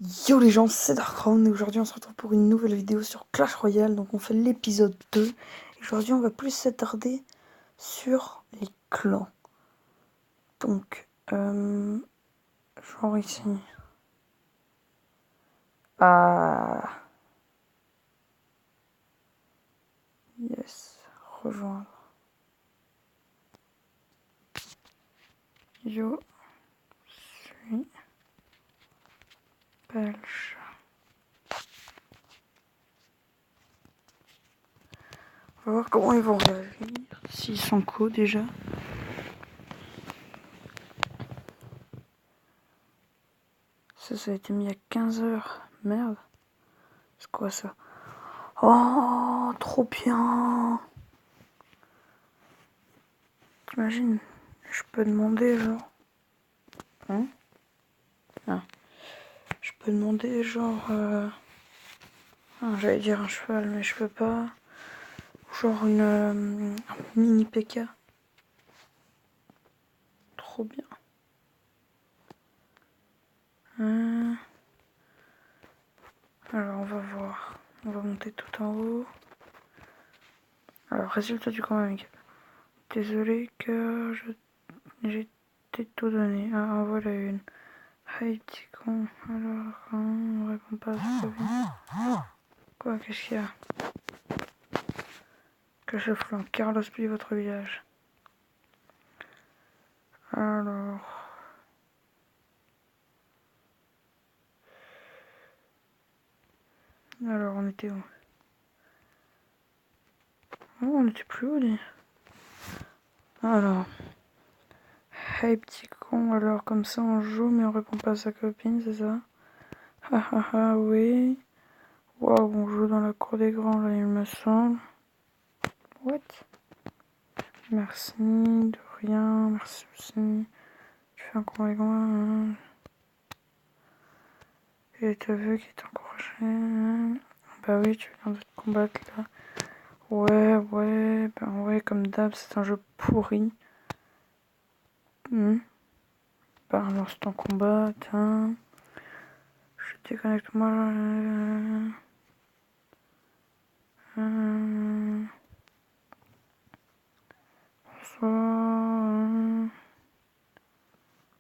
Yo les gens, c'est Darkrown et aujourd'hui on se retrouve pour une nouvelle vidéo sur Clash Royale. Donc on fait l'épisode 2. Et aujourd'hui on va plus s'attarder sur les clans. Donc, genre ici. Ah, yes, rejoindre. Yo, suis belge. On va voir comment ils vont réagir. S'ils sont co déjà. Ça a été mis à 15h. Merde. C'est quoi ça? Oh, trop bien. T'imagines, je peux demander genre. Hein? Ah. Je peux demander genre. J'allais dire un cheval, mais je peux pas. Genre un mini PK. Trop bien. Alors on va voir. On va monter tout en haut. Alors résultat du combat amical. Désolé que j'ai tout donné. Ah voilà une. Hey petit con. Alors on répond pas à ce quoi, qu'est-ce qu'il y a? Que je flanque. Carlos plie votre village. Alors. Alors on était où? Oh, on était plus haut dit. Alors. Hey petit con, alors comme ça on joue mais on répond pas à sa copine, c'est ça? Ha ha ha, oui. Waouh, on joue dans la cour des grands là, il me semble. What? Merci, de rien, merci aussi. Tu fais un combat avec moi, hein. Et t'as vu qu'il t'encourageait, hein. Bah oui, tu viens de te combattre là. Ouais, ben ouais, comme d'hab, c'est un jeu pourri. Bah lance ton combat, tiens. Je déconnecte moi. Bonsoir.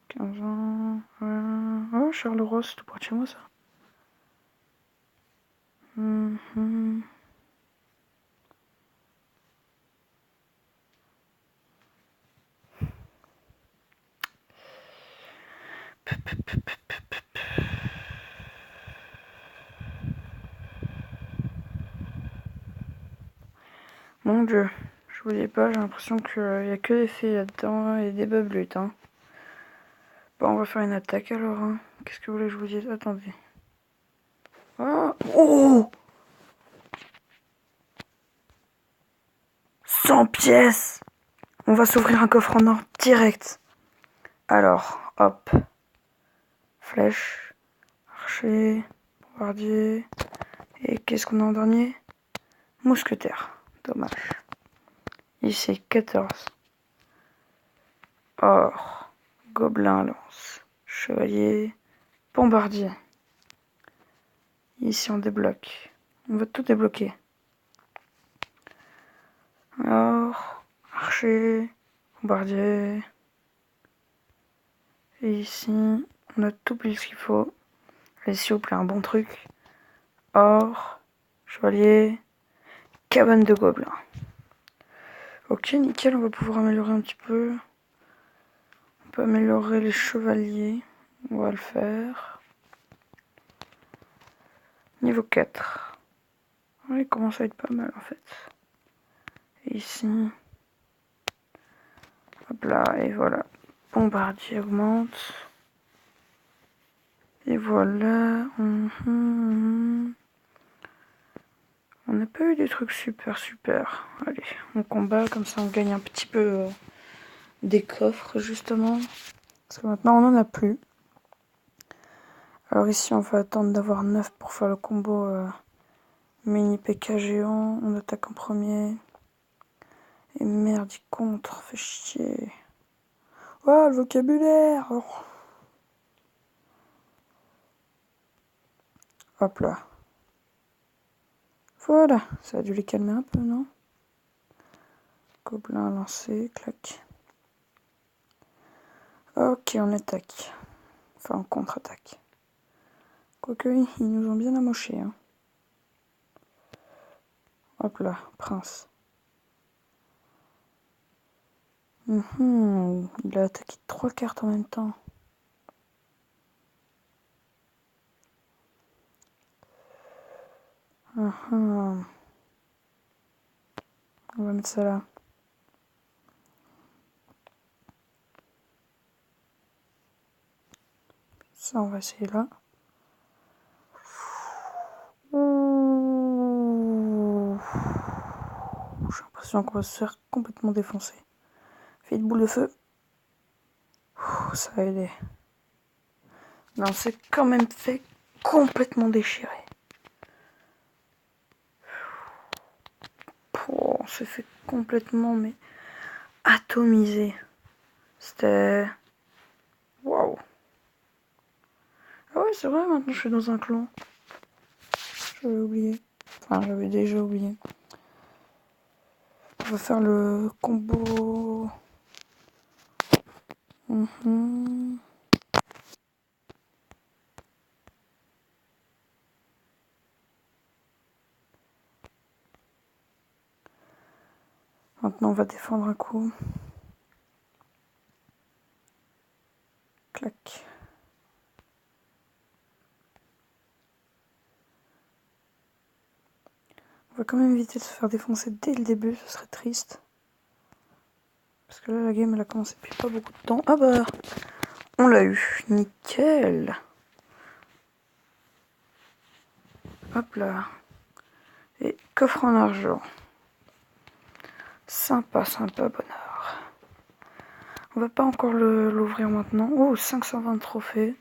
15 ans. Oh, Charleroi, c'est tout près de chez moi ça. Mon dieu, je vous dis pas, j'ai l'impression qu'il y a que des filles là-dedans et des beublutes. Hein. Bon, on va faire une attaque alors. Hein. Qu'est-ce que vous voulez que je vous dise? Attendez. Ah. Oh, 100 pièces. On va s'ouvrir un coffre en or direct. Alors, hop. Flèche, archer, bombardier. Et qu'est-ce qu'on a en dernier? Mousquetaire. Dommage. Ici, 14. Or, gobelin, lance, chevalier, bombardier. Ici, on débloque. On va tout débloquer. Or, archer, bombardier. Et ici, on a tout pile ce qu'il faut. Allez, s'il vous plaît, un bon truc. Or, chevalier, cabane de gobelins. Ok, nickel, on va pouvoir améliorer un petit peu. On peut améliorer les chevaliers. On va le faire. Niveau 4. Ouais, il commence à être pas mal en fait. Et ici. Hop là, et voilà. Bombardier augmente. Et voilà. On n'a pas eu des trucs super. Allez, on combat, comme ça on gagne un petit peu des coffres justement. Parce que maintenant on n'en a plus. Alors ici on va attendre d'avoir 9 pour faire le combo mini PK géant. On attaque en premier. Et merde, il contre, fait chier. Oh, le vocabulaire! Oh. Hop là. Voilà, ça a dû les calmer un peu, non? Gobelin lancé, clac. Ok, on attaque. Enfin, on contre-attaque. Quoique, ils nous ont bien amochés. Hein. Hop là, prince. Il a attaqué 3 cartes en même temps. On va mettre ça là. Ça, on va essayer là. J'ai l'impression qu'on va se faire complètement défoncer. Fait une boule de feu. Ça a aidé. Mais on s'est quand même fait complètement déchirer. On s'est fait complètement mais atomiser. C'était... Waouh. Ah ouais, c'est vrai, maintenant je suis dans un clan. J'avais oublié. Enfin, j'avais déjà oublié. On va faire le combo... Maintenant, on va défendre un coup. Clac. On va quand même éviter de se faire défoncer dès le début, ce serait triste. Parce que là, la game, elle a commencé depuis pas beaucoup de temps. Ah bah, on l'a eu. Nickel. Hop là. Et coffre en argent. Sympa, sympa, bonheur. On va pas encore l'ouvrir maintenant. Oh, 520 trophées.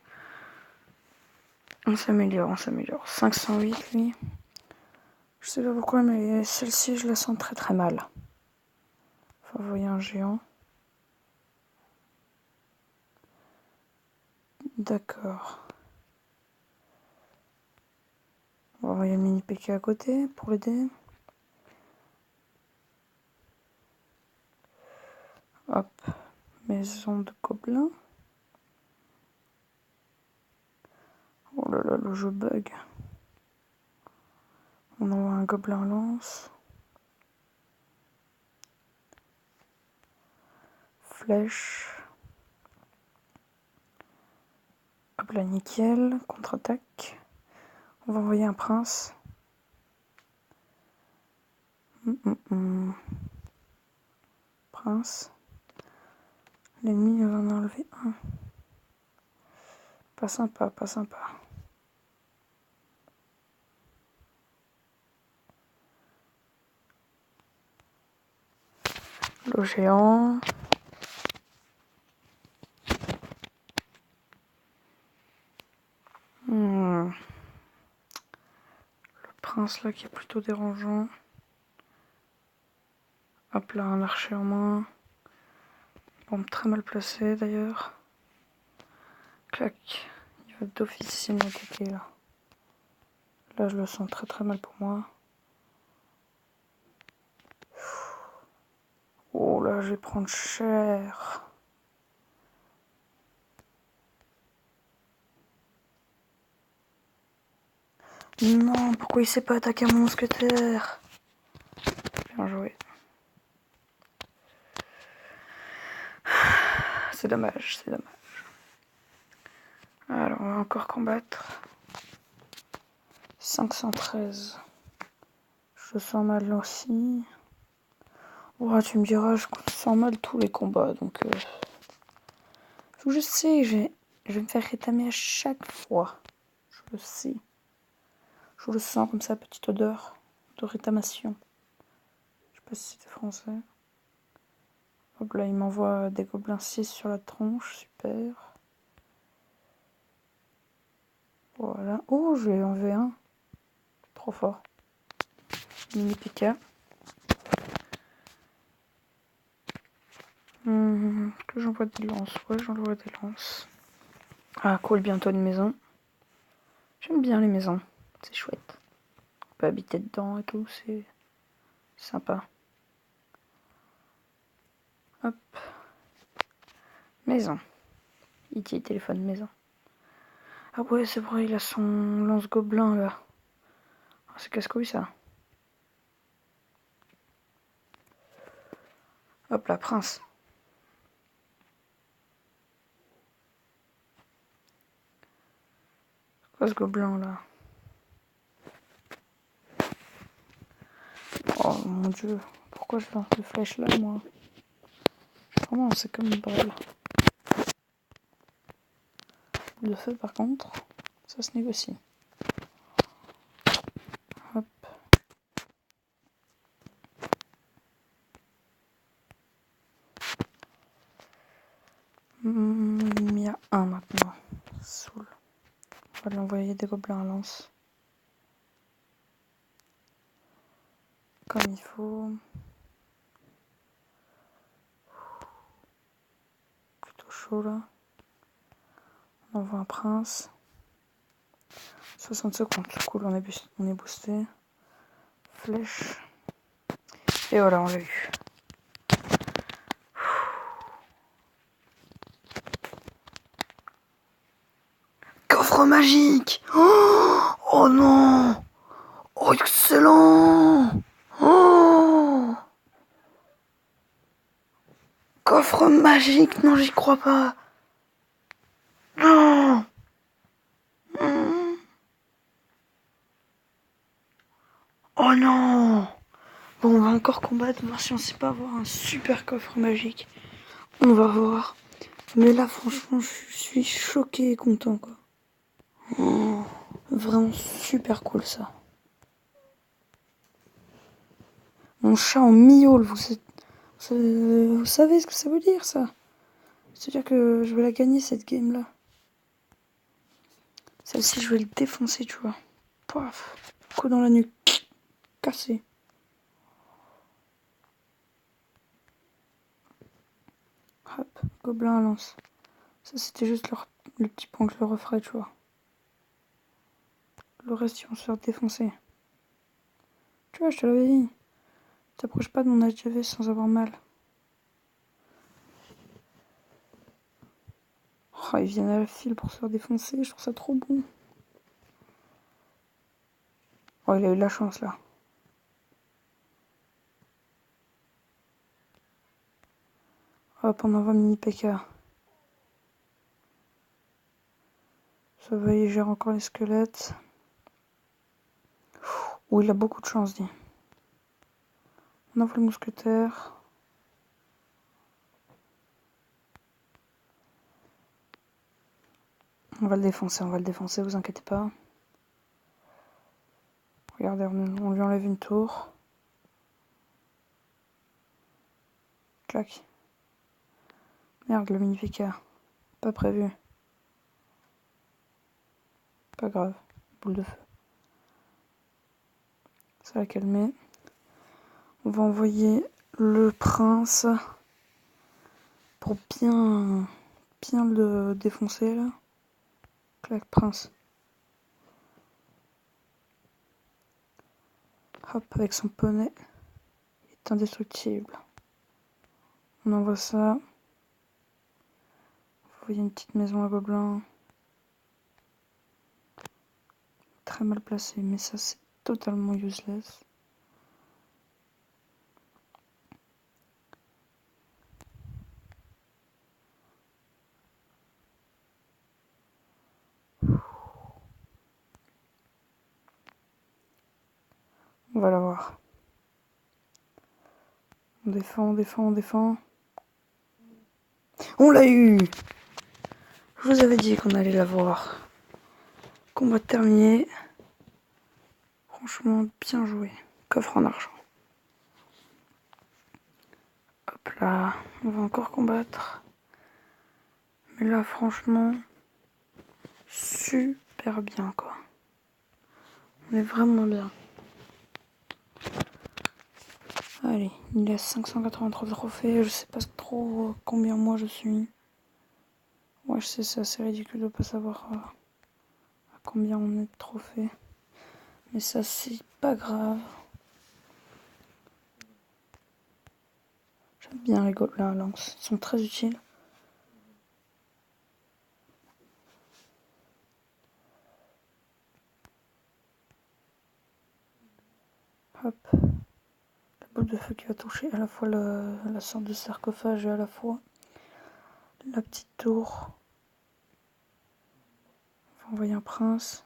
On s'améliore, on s'améliore. 508, lui. Je sais pas pourquoi, mais celle-ci, je la sens très très mal. Favori un géant. D'accord. On va envoyer le mini PK à côté pour l'aider. Hop. Maison de gobelins. Oh là là, le jeu bug. On envoie un gobelin lance. Flèche. Hop là, nickel. Contre-attaque. On va envoyer un prince. Prince. L'ennemi va en enlever un. Pas sympa, pas sympa. Le géant. Le prince là qui est plutôt dérangeant. Hop là, un archer en moins. Bombe très mal placée d'ailleurs. Clac. Il va d'office m'attaquer là. Là, je le sens très très mal pour moi. Oh là, je vais prendre cher. Non, pourquoi il s'est pas attaqué à mon mousquetaire? Bien joué. C'est dommage, c'est dommage. Alors, on va encore combattre. 513. Je sens mal aussi. Oh, tu me diras, je sens mal tous les combats, donc... Je sais, je vais me faire rétamer à chaque fois. Je le sais. Je le sens comme ça, petite odeur de rétamation. Je sais pas si c'était français. Hop là, il m'envoie des gobelins 6 sur la tronche, super. Voilà. Oh, je vais en enlever un. Trop fort. Mini Pika. Que j'envoie des lances. Ouais, j'envoie des lances. Ah, cool, bientôt une maison. J'aime bien les maisons. C'est chouette. On peut habiter dedans et tout, c'est sympa. Hop. Maison. E.T. téléphone maison. Ah ouais, c'est vrai, il a son lance-gobelin là. Ah, c'est casse-couille ça. Hop là, prince. C'est quoi ce gobelin là? Oh mon dieu, pourquoi je lance des flèches là moi? Vraiment, c'est comme une balle. Le feu par contre, ça se négocie. Hop. Il y a un maintenant. Soul. On va lui envoyer des gobelins à lance. Comme il faut. Plutôt chaud là. On envoie un prince. 60 secondes. Cool, on est boosté. Flèche. Et voilà, on l'a eu. Coffre magique! Oh non! Oh, excellent! Oh! Coffre magique! Non, j'y crois pas! Non! Oh non! Bon, on va encore combattre, voir si on sait pas avoir un super coffre magique. On va voir. Mais là, franchement, je suis choqué et content, quoi. Oh, vraiment super cool, ça. Mon chat en miaule, vous savez ce que ça veut dire, ça? C'est-à-dire que je vais la gagner, cette game-là. Celle-ci, je vais le défoncer, tu vois. Paf, coup dans la nuque. Cassé. Hop, gobelin à lance. Ça, c'était juste le petit point que je le referai, tu vois. Le reste, ils vont se faire défoncer. Tu vois, je te l'avais dit. T'approches pas de mon HDV sans avoir mal. Oh, ils viennent à la file pour se faire défoncer. Je trouve ça trop bon. Oh, il a eu de la chance, là. Hop, on envoie mini PK. Ça va, il gère encore les squelettes. Oh, il a beaucoup de chance, dit. On envoie le mousquetaire. On va le défoncer, vous inquiétez pas. Regardez, on lui enlève une tour. Clac. Merde, le mini PK. Pas prévu. Pas grave. Boule de feu. Ça va calmer. On va envoyer le prince pour bien le défoncer là. Clac, prince. Hop, avec son poney. Il est indestructible. On envoie ça. Vous voyez une petite maison à gobelins. Très mal placée, mais ça c'est totalement useless. On va la voir. On défend, on défend, on défend. On l'a eu! Je vous avais dit qu'on allait la voir. Combat terminé. Franchement, bien joué. Coffre en argent. Hop là, on va encore combattre. Mais là, franchement, super bien, quoi. On est vraiment bien. Allez, il a 583 trophées. Je sais pas trop combien moi je suis. Ouais, je sais, c'est assez ridicule de pas savoir à combien on est de trophées. Mais ça, c'est pas grave. J'aime bien les gobelins à lance. Ils sont très utiles. Hop. La boule de feu qui va toucher à la fois la sorte de sarcophage et à la fois la petite tour. On va envoyer un prince.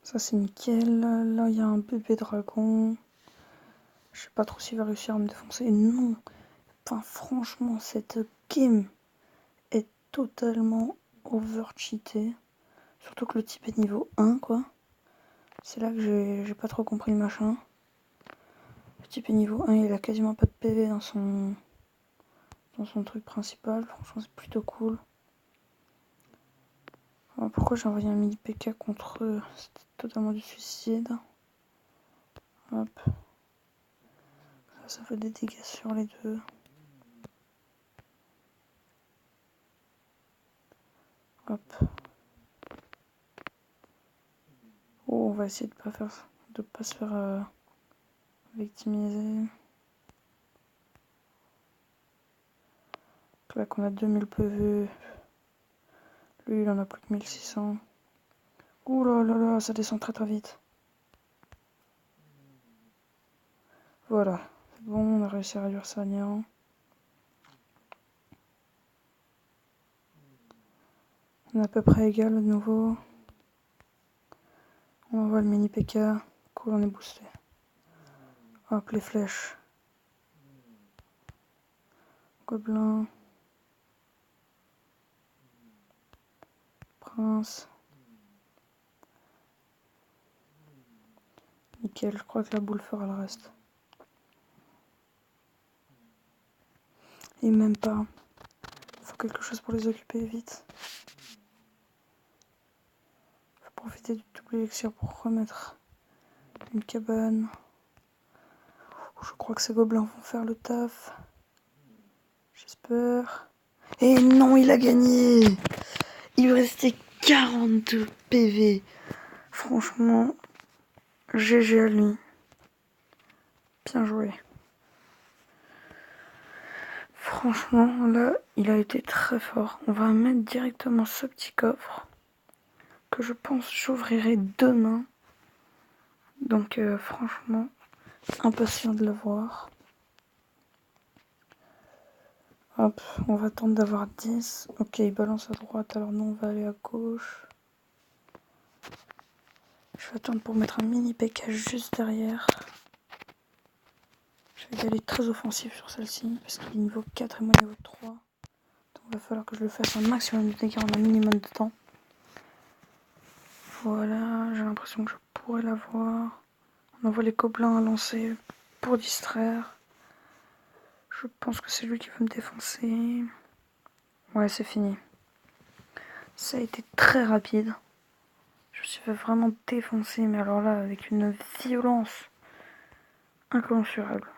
Ça c'est nickel. Là il y a un bébé dragon. Je sais pas trop s'il va réussir à me défoncer. Non. Enfin franchement cette game est totalement over cheatée. Surtout que le type est niveau 1 quoi. C'est là que j'ai pas trop compris le machin. Le type est niveau 1, il a quasiment pas de PV dans son truc principal. Franchement c'est plutôt cool. Alors, pourquoi j'ai envoyé un mini PK contre eux? C'était totalement du suicide. Hop. Ça fait des dégâts sur les deux. Hop. Oh, on va essayer de pas se faire victimiser. Là qu'on a 2000 PV. Lui il en a plus que 1600. Ouh là là là, ça descend très très vite. Voilà. C'est bon, on a réussi à réduire ça à néant. On est à peu près égal de nouveau. On envoie le mini PK. Cool, on est boosté. Hop, les flèches. Gobelin. Prince. Nickel, je crois que la boule fera le reste. Et même pas. Faut quelque chose pour les occuper vite. Faut profiter du double élixir pour remettre une cabane. Je crois que ces gobelins vont faire le taf. J'espère. Et non, il a gagné! Il lui restait 42 PV. Franchement, GG à lui. Bien joué. Franchement, là, il a été très fort. On va mettre directement ce petit coffre que je pense j'ouvrirai demain. Donc franchement, impatient de le voir. Hop, on va attendre d'avoir 10. Ok, il balance à droite, alors nous on va aller à gauche. Je vais attendre pour mettre un mini PK juste derrière. Je vais y aller très offensif sur celle-ci, parce qu'il est niveau 4 et moi niveau 3. Donc il va falloir que je le fasse un maximum de dégâts en un minimum de temps. Voilà, j'ai l'impression que je pourrais l'avoir. On envoie les gobelins à lancer pour distraire. Je pense que c'est lui qui va me défoncer. Ouais, c'est fini. Ça a été très rapide. Je me suis fait vraiment défoncer, mais alors là, avec une violence incommensurable.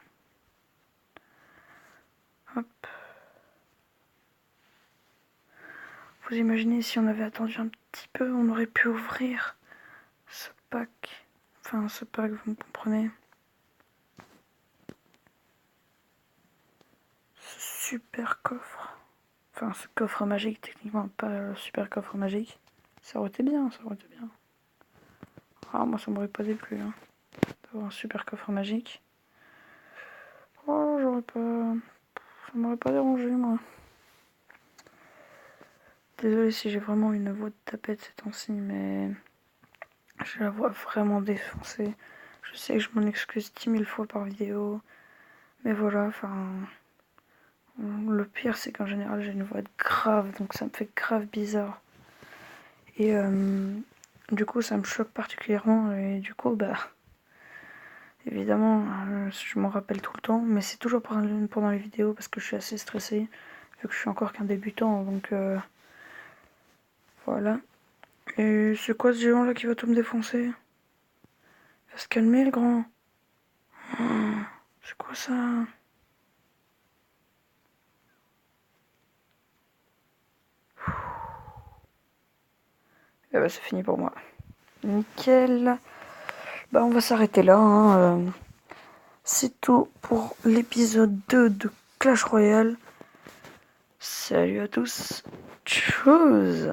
Hop. Vous imaginez si on avait attendu un petit peu, on aurait pu ouvrir ce pack. Enfin, ce pack, vous me comprenez. Ce super coffre. Enfin, ce coffre magique, techniquement, pas le super coffre magique. Ça aurait été bien, ça aurait été bien. Ah, moi, ça m'aurait pas déplu, hein, d'avoir un super coffre magique. Oh, j'aurais pas... Ça m'aurait pas dérangé, moi. Désolée si j'ai vraiment une voix de tapette ces temps-ci, mais... Je la vois vraiment défoncée. Je sais que je m'en excuse 10 000 fois par vidéo. Mais voilà, enfin... Le pire, c'est qu'en général, j'ai une voix grave, donc ça me fait grave bizarre. Et du coup, ça me choque particulièrement. Et du coup, bah... Évidemment, je m'en rappelle tout le temps. Mais c'est toujours pendant les vidéos parce que je suis assez stressée. Vu que je suis encore qu'un débutant, donc... Voilà. Et c'est quoi ce géant là qui va tout me défoncer? Il va se calmer le grand. Oh, c'est quoi ça? Et bah c'est fini pour moi. Nickel. Bah, on va s'arrêter là. Hein. C'est tout pour l'épisode 2 de Clash Royale. Salut à tous. Tchuss.